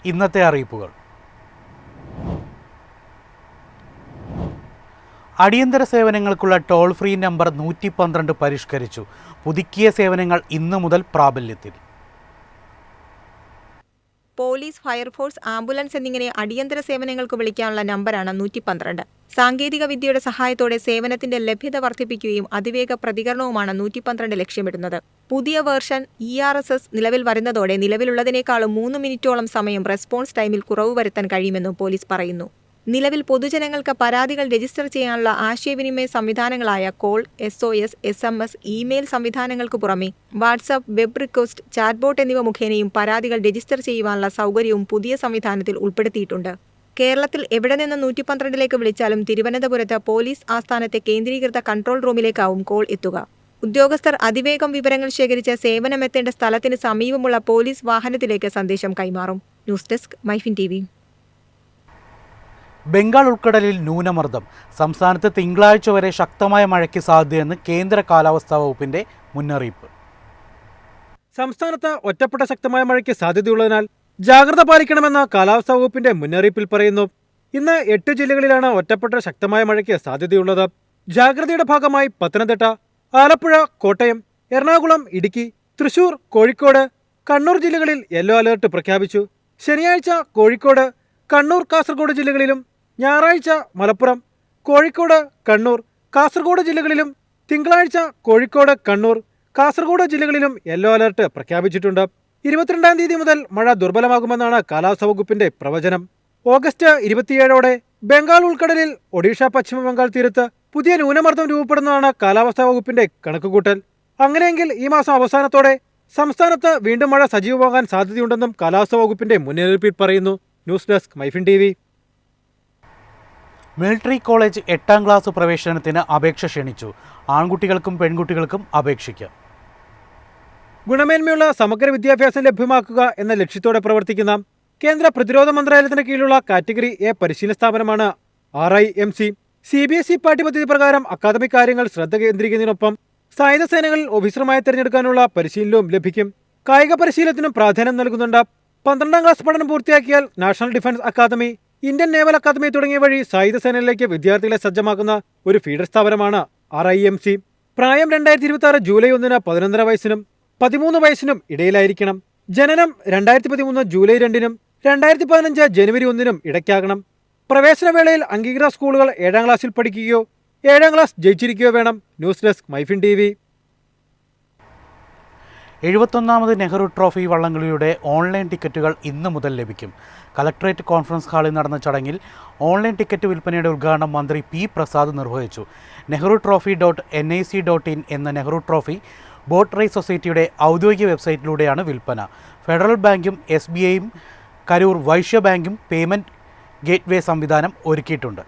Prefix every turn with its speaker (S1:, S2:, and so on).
S1: ഇന്നത്തെ അറിയിപ്പുകൾ. അടിയന്തര സേവനങ്ങൾക്കുള്ള ടോൾ ഫ്രീ നമ്പർ 112 പരിഷ്കരിച്ചു. പുതുക്കിയ സേവനങ്ങൾ ഇന്നു മുതൽ പ്രാബല്യത്തിൽ.
S2: പോലീസ്, ഫയർഫോഴ്സ്, ആംബുലൻസ് എന്നിങ്ങനെ അടിയന്തര സേവനങ്ങൾക്ക് വിളിക്കാനുള്ള നമ്പറാണ് 112. സാങ്കേതിക വിദ്യയുടെ സഹായത്തോടെ സേവനത്തിന്റെ ലഭ്യത വർദ്ധിപ്പിക്കുകയും അതിവേഗ പ്രതികരണവുമാണ് 112 ലക്ഷ്യമിടുന്നത്. പുതിയ വേർഷൻ ERSS നിലവിൽ വരുന്നതോടെ നിലവിലുള്ളതിനേക്കാളും 3 മിനിറ്റോളം സമയം റെസ്പോൺസ് ടൈമിൽ കുറവ് വരുത്താൻ കഴിയുമെന്നും പോലീസ് പറയുന്നു. നിലവിൽ പൊതുജനങ്ങൾക്ക് പരാതികൾ രജിസ്റ്റർ ചെയ്യാനുള്ള ആശയവിനിമയ സംവിധാനങ്ങളായ കോൾ, SOS, SMS, ഇമെയിൽ സംവിധാനങ്ങൾക്ക് പുറമെ വാട്സാപ്പ്, വെബ് റിക്വസ്റ്റ്, ചാറ്റ്ബോട്ട് എന്നിവ മുഖേനയും പരാതികൾ രജിസ്റ്റർ ചെയ്യുവാനുള്ള സൗകര്യവും പുതിയ സംവിധാനത്തിൽ ഉൾപ്പെടുത്തിയിട്ടുണ്ട്. കേരളത്തിൽ എവിടെ നിന്ന് 112ലേക്ക് വിളിച്ചാലും തിരുവനന്തപുരത്ത് പോലീസ് ആസ്ഥാനത്തെ കേന്ദ്രീകൃത കൺട്രോൾ റൂമിലേക്കാവും കോൾ എത്തുക. ഉദ്യോഗസ്ഥർ അതിവേഗം വിവരങ്ങൾ ശേഖരിച്ച് സേവനമെത്തേണ്ട സ്ഥലത്തിന് സമീപമുള്ള പോലീസ് വാഹനത്തിലേക്ക് സന്ദേശം കൈമാറും. News desk, Myfin TV.
S1: Bengal ഉൾക്കടലിൽ ന്യൂനമർദ്ദം. സംസ്ഥാനത്ത് തിങ്കളാഴ്ച വരെ ശക്തമായ മഴയ്ക്ക് സാധ്യതയെന്ന് കേന്ദ്ര കാലാവസ്ഥാ വകുപ്പിന്റെ മുന്നറിയിപ്പ്.
S3: സംസ്ഥാനത്ത് ഒറ്റപ്പെട്ട ശക്തമായ മഴയ്ക്ക് സാധ്യതയുള്ളതിനാൽ ജാഗ്രത പാലിക്കണമെന്ന കാലാവസ്ഥാ വകുപ്പിന്റെ മുന്നറിയിപ്പിൽ പറയുന്നു. ഇന്ന് 8 ജില്ലകളിലാണ് ഒറ്റപ്പെട്ട ശക്തമായ മഴയ്ക്ക് സാധ്യതയുള്ളത്. ജാഗ്രതയുടെ ഭാഗമായി പത്തനംതിട്ട, ആലപ്പുഴ, കോട്ടയം, എറണാകുളം, ഇടുക്കി, തൃശൂർ, കോഴിക്കോട്, കണ്ണൂർ ജില്ലകളിൽ യെല്ലോ അലർട്ട് പ്രഖ്യാപിച്ചു. ശനിയാഴ്ച കോഴിക്കോട്, കണ്ണൂർ, കാസർഗോഡ് ജില്ലകളിലും ഞായറാഴ്ച മലപ്പുറം, കോഴിക്കോട്, കണ്ണൂർ, കാസർഗോഡ് ജില്ലകളിലും തിങ്കളാഴ്ച കോഴിക്കോട്, കണ്ണൂർ, കാസർഗോഡ് ജില്ലകളിലും യെല്ലോ അലർട്ട് പ്രഖ്യാപിച്ചിട്ടുണ്ട്. 22-ാം തീയതി മുതൽ മഴ ദുർബലമാകുമെന്നാണ് കാലാവസ്ഥാ വകുപ്പിന്റെ പ്രവചനം. ഓഗസ്റ്റ് 27ഓടെ ബംഗാൾ ഉൾക്കടലിൽ ഒഡീഷ, പശ്ചിമ ബംഗാൾ തീരത്ത് പുതിയ ന്യൂനമർദ്ദം രൂപപ്പെടുന്നതാണ് കാലാവസ്ഥാ വകുപ്പിന്റെ കണക്കുകൂട്ടൽ. അങ്ങനെയെങ്കിൽ ഈ മാസം അവസാനത്തോടെ സംസ്ഥാനത്ത് വീണ്ടും മഴ സജീവമാകാൻ സാധ്യതയുണ്ടെന്നും കാലാവസ്ഥാ വകുപ്പിന്റെ മുന്നറിയിപ്പിൽ പറയുന്നു. News desk, Myfin TV.
S1: Military college 8ാം class പ്രവേശനത്തിന് അപേക്ഷ ക്ഷണിച്ചു. ആൺകുട്ടികൾക്കും പെൺകുട്ടികൾക്കും അപേക്ഷിക്കാം.
S3: ഗുണമേന്മയുള്ള സമഗ്ര വിദ്യാഭ്യാസം ലഭ്യമാക്കുക എന്ന ലക്ഷ്യത്തോടെ പ്രവർത്തിക്കുന്ന കേന്ദ്ര പ്രതിരോധ മന്ത്രാലയത്തിന് കീഴിലുള്ള കാറ്റഗറി A പരിശീലന സ്ഥാപനമാണ് RIMC. CBSE പാഠ്യപദ്ധതി പ്രകാരം അക്കാദമിക് കാര്യങ്ങൾ ശ്രദ്ധ കേന്ദ്രീകരിക്കുന്നതിനൊപ്പം സായുധ സേനകളിൽ ഓഫീസർമാരെ തിരഞ്ഞെടുക്കാനുള്ള പരിശീലനവും ലഭിക്കും. കായിക പരിശീലനത്തിനും പ്രാധാന്യം നൽകുന്നുണ്ട്. 12ാം ക്ലാസ് പഠനം പൂർത്തിയാക്കിയാൽ national defence academy, Indian naval academy തുടങ്ങിയ വഴി സായുധ സേനയിലേക്ക് വിദ്യാർത്ഥികളെ സജ്ജമാക്കുന്ന ഒരു ഫീഡർ സ്ഥാപനമാണ് RIMC. പ്രായം 2026 ജൂലൈ 1-ന് 11.5 വയസ്സിനും 13 വയസ്സിനും ഇടയിലായിരിക്കണം. ജനനം 2013 ജൂലൈ 2-നും 2015 ജനുവരി 1-നും ഇടയ്ക്കാകണം. പ്രവേശനവേളയിൽ അംഗീകൃത സ്കൂളുകൾ 7ാം ക്ലാസ്സിൽ പഠിക്കുകയോ 7ാം ക്ലാസ് ജയിച്ചിരിക്കുകയോ വേണം. News desk, Myfin TV.
S1: 71ാമത് നെഹ്റു ട്രോഫി വള്ളംകളിയുടെ ഓൺലൈൻ ടിക്കറ്റുകൾ ഇന്നു മുതൽ ലഭിക്കും. കലക്ട്രേറ്റ് കോൺഫറൻസ് ഹാളിൽ നടന്ന ചടങ്ങിൽ ഓൺലൈൻ ടിക്കറ്റ് വിൽപ്പനയുടെ ഉദ്ഘാടനം മന്ത്രി P. പ്രസാദ് നിർവഹിച്ചു. nehrutrophy.nic.in എന്ന നെഹ്റു ട്രോഫി ബോട്ട് റേസ് സൊസൈറ്റിയുടെ ഔദ്യോഗിക വെബ്സൈറ്റിലൂടെയാണ് വിൽപ്പന. ഫെഡറൽ ബാങ്കും SBIയും കരൂർ വൈശ്യ ബാങ്കും പേയ്മെൻറ്റ് ഗേറ്റ്വേ സംവിധാനം ഒരുക്കിയിട്ടുണ്ട്.